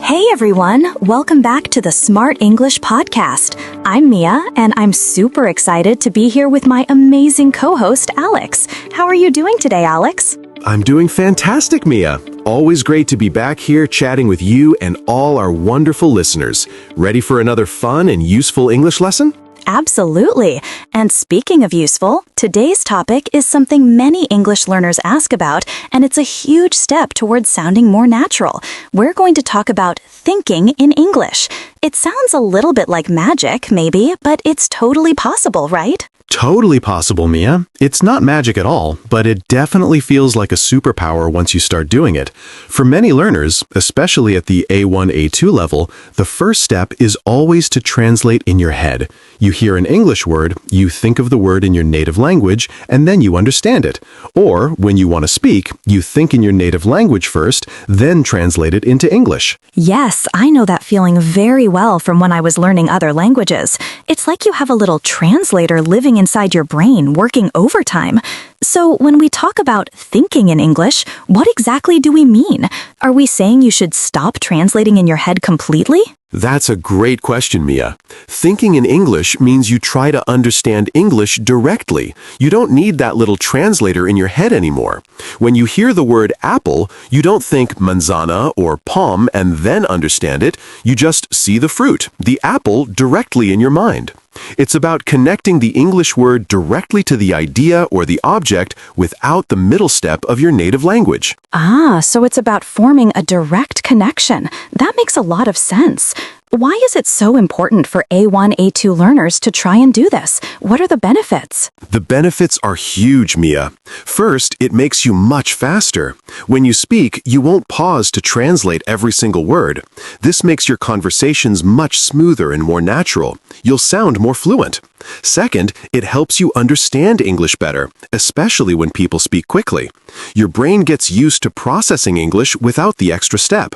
Hey everyone, welcome back to the Smart English Podcast. I'm Mia, and I'm super excited to be here with my amazing co-host, Alex. How are you doing today, Alex? I'm doing fantastic, Mia. Always great to be back here chatting with you and all our wonderful listeners. Ready for another fun and useful English lesson? Absolutely. And speaking of useful, today's topic is something many English learners ask about, and it's a huge step towards sounding more natural. We're going to talk about thinking in English. It sounds a little bit like magic, maybe, but it's totally possible, right? Totally possible, Mia. It's not magic at all, but it definitely feels like a superpower once you start doing it. For many learners, especially at the A1, A2 level, the first step is always to translate in your head. You hear an English word, you think of the word in your native language, and then you understand it. Or, when you want to speak, you think in your native language first, then translate it into English. Yes, I know that feeling very well from when I was learning other languages. It's like you have a little translator living inside your brain, working overtime. So when we talk about thinking in English, what exactly do we mean? Are we saying you should stop translating in your head completely? That's a great question, Mia. Thinking in English means you try to understand English directly. You don't need that little translator in your head anymore. When you hear the word apple, you don't think manzana or palm and then understand it. You just see the fruit, the apple, directly in your mind. It's about connecting the English word directly to the idea or the object without the middle step of your native language. So it's about forming a direct connection. That makes a lot of sense. Why is it so important for A1, A2 learners to try and do this? What are the benefits? The benefits are huge, Mia. First, it makes you much faster. When you speak, you won't pause to translate every single word. This makes your conversations much smoother and more natural. You'll sound more fluent. Second, it helps you understand English better, especially when people speak quickly. Your brain gets used to processing English without the extra step.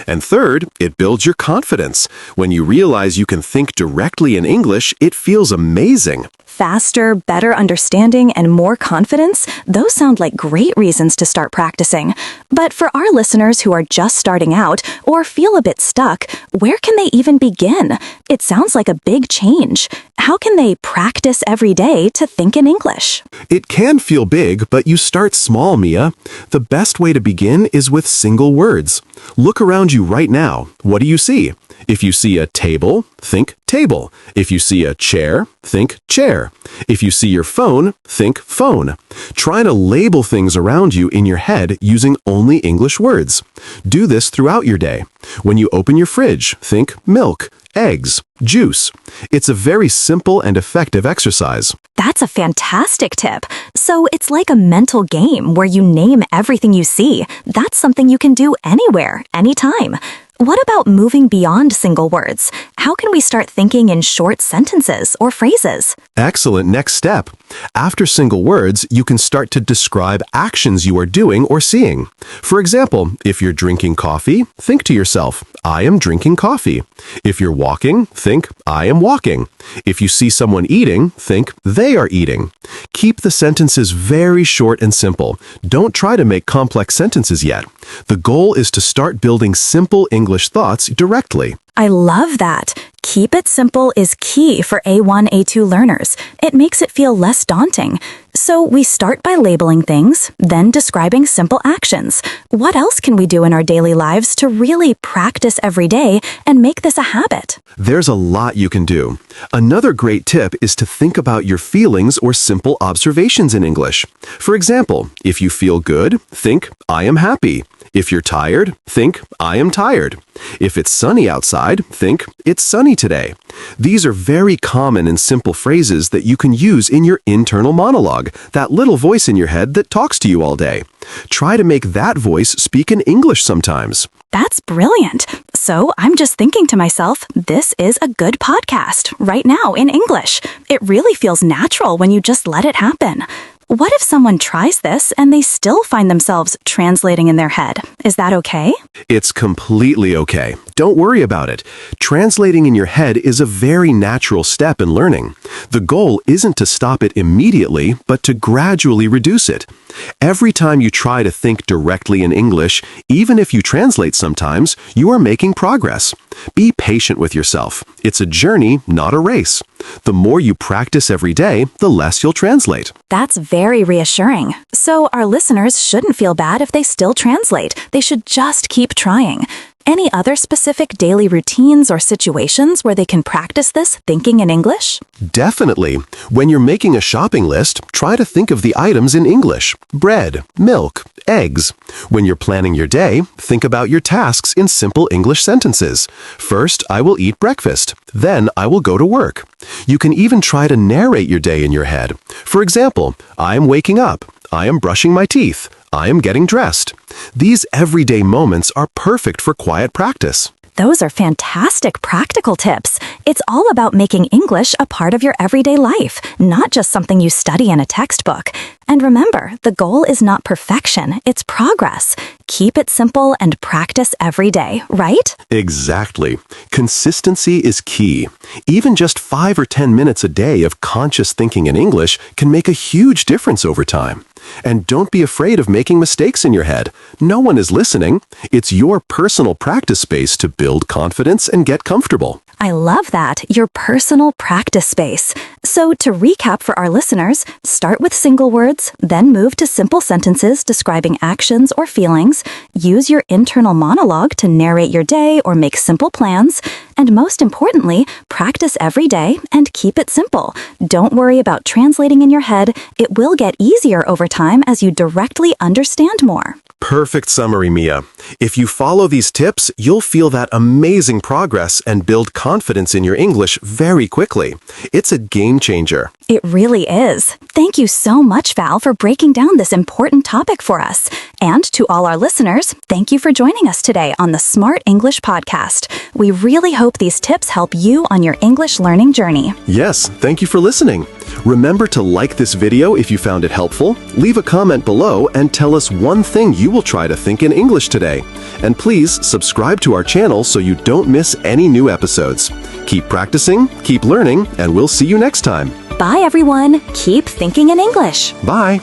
And third, it builds your confidence. When you realize you can think directly in English, it feels amazing. Faster, better understanding, and more confidence? Those sound like great reasons to start practicing. But for our listeners who are just starting out or feel a bit stuck, where can they even begin? It sounds like a big change. How can they practice every day to think in English? It can feel big, but you start small, Mia. The best way to begin is with single words. Look around you right now. What do you see? If you see a table, think table. If you see a chair, think chair. If you see your phone, think phone. Try to label things around you in your head using only English words. Do this throughout your day. When you open your fridge, think milk, eggs, juice. It's a very simple and effective exercise. That's a fantastic tip. So it's like a mental game where you name everything you see. That's something you can do anywhere, anytime. What about moving beyond single words? How can we start thinking in short sentences or phrases? Excellent next step. After single words, you can start to describe actions you are doing or seeing. For example, if you're drinking coffee, think to yourself, I am drinking coffee. If you're walking, think, I am walking. If you see someone eating, think, they are eating. Keep the sentences very short and simple. Don't try to make complex sentences yet. The goal is to start building simple English thoughts directly. I love that. Keep it simple is key for A1, A2 learners. It makes it feel less daunting. So we start by labeling things, then describing simple actions. What else can we do in our daily lives to really practice every day and make this a habit? There's a lot you can do. Another great tip is to think about your feelings or simple observations in English. For example, if you feel good, think, I am happy. If you're tired, think, I am tired. If it's sunny outside, think, it's sunny today. These are very common and simple phrases that you can use in your internal monologue, that little voice in your head that talks to you all day. Try to make that voice speak in English sometimes. That's brilliant. So I'm just thinking to myself, this is a good podcast right now in English. It really feels natural when you just let it happen. What if someone tries this and they still find themselves translating in their head? Is that okay? It's completely okay. Don't worry about it. Translating in your head is a very natural step in learning. The goal isn't to stop it immediately, but to gradually reduce it. Every time you try to think directly in English, even if you translate sometimes, you are making progress. Be patient with yourself. It's a journey, not a race. The more you practice every day, the less you'll translate. That's very reassuring. So our listeners shouldn't feel bad if they still translate. They should just keep trying. Any other specific daily routines or situations where they can practice this thinking in English? Definitely. When you're making a shopping list, try to think of the items in English. Bread, milk, eggs. When you're planning your day, think about your tasks in simple English sentences. First, I will eat breakfast. Then, I will go to work. You can even try to narrate your day in your head. For example, I am waking up. I am brushing my teeth. I am getting dressed. These everyday moments are perfect for quiet practice. Those are fantastic practical tips. It's all about making English a part of your everyday life, not just something you study in a textbook. And remember, the goal is not perfection, it's progress. Keep it simple and practice every day, right? Exactly. Consistency is key. Even just 5 or 10 minutes a day of conscious thinking in English can make a huge difference over time. And don't be afraid of making mistakes in your head. No one is listening. It's your personal practice space to build confidence and get comfortable. I love that, your personal practice space. So to recap for our listeners, start with single words, then move to simple sentences describing actions or feelings, use your internal monologue to narrate your day or make simple plans, and most importantly, practice every day and keep it simple. Don't worry about translating in your head. It will get easier over time as you directly understand more. Perfect summary, Mia. If you follow these tips, you'll feel that amazing progress and build confidence in your English very quickly. It's a game changer. It really is. Thank you so much, Val, for breaking down this important topic for us. And to all our listeners, thank you for joining us today on the Smart English Podcast. We really hope these tips help you on your English learning journey. Yes, thank you for listening. Remember to like this video if you found it helpful, leave a comment below, and tell us one thing you will try to think in English today. And please subscribe to our channel so you don't miss any new episodes. Keep practicing, keep learning, and we'll see you next time. Bye, everyone. Keep thinking in English. Bye.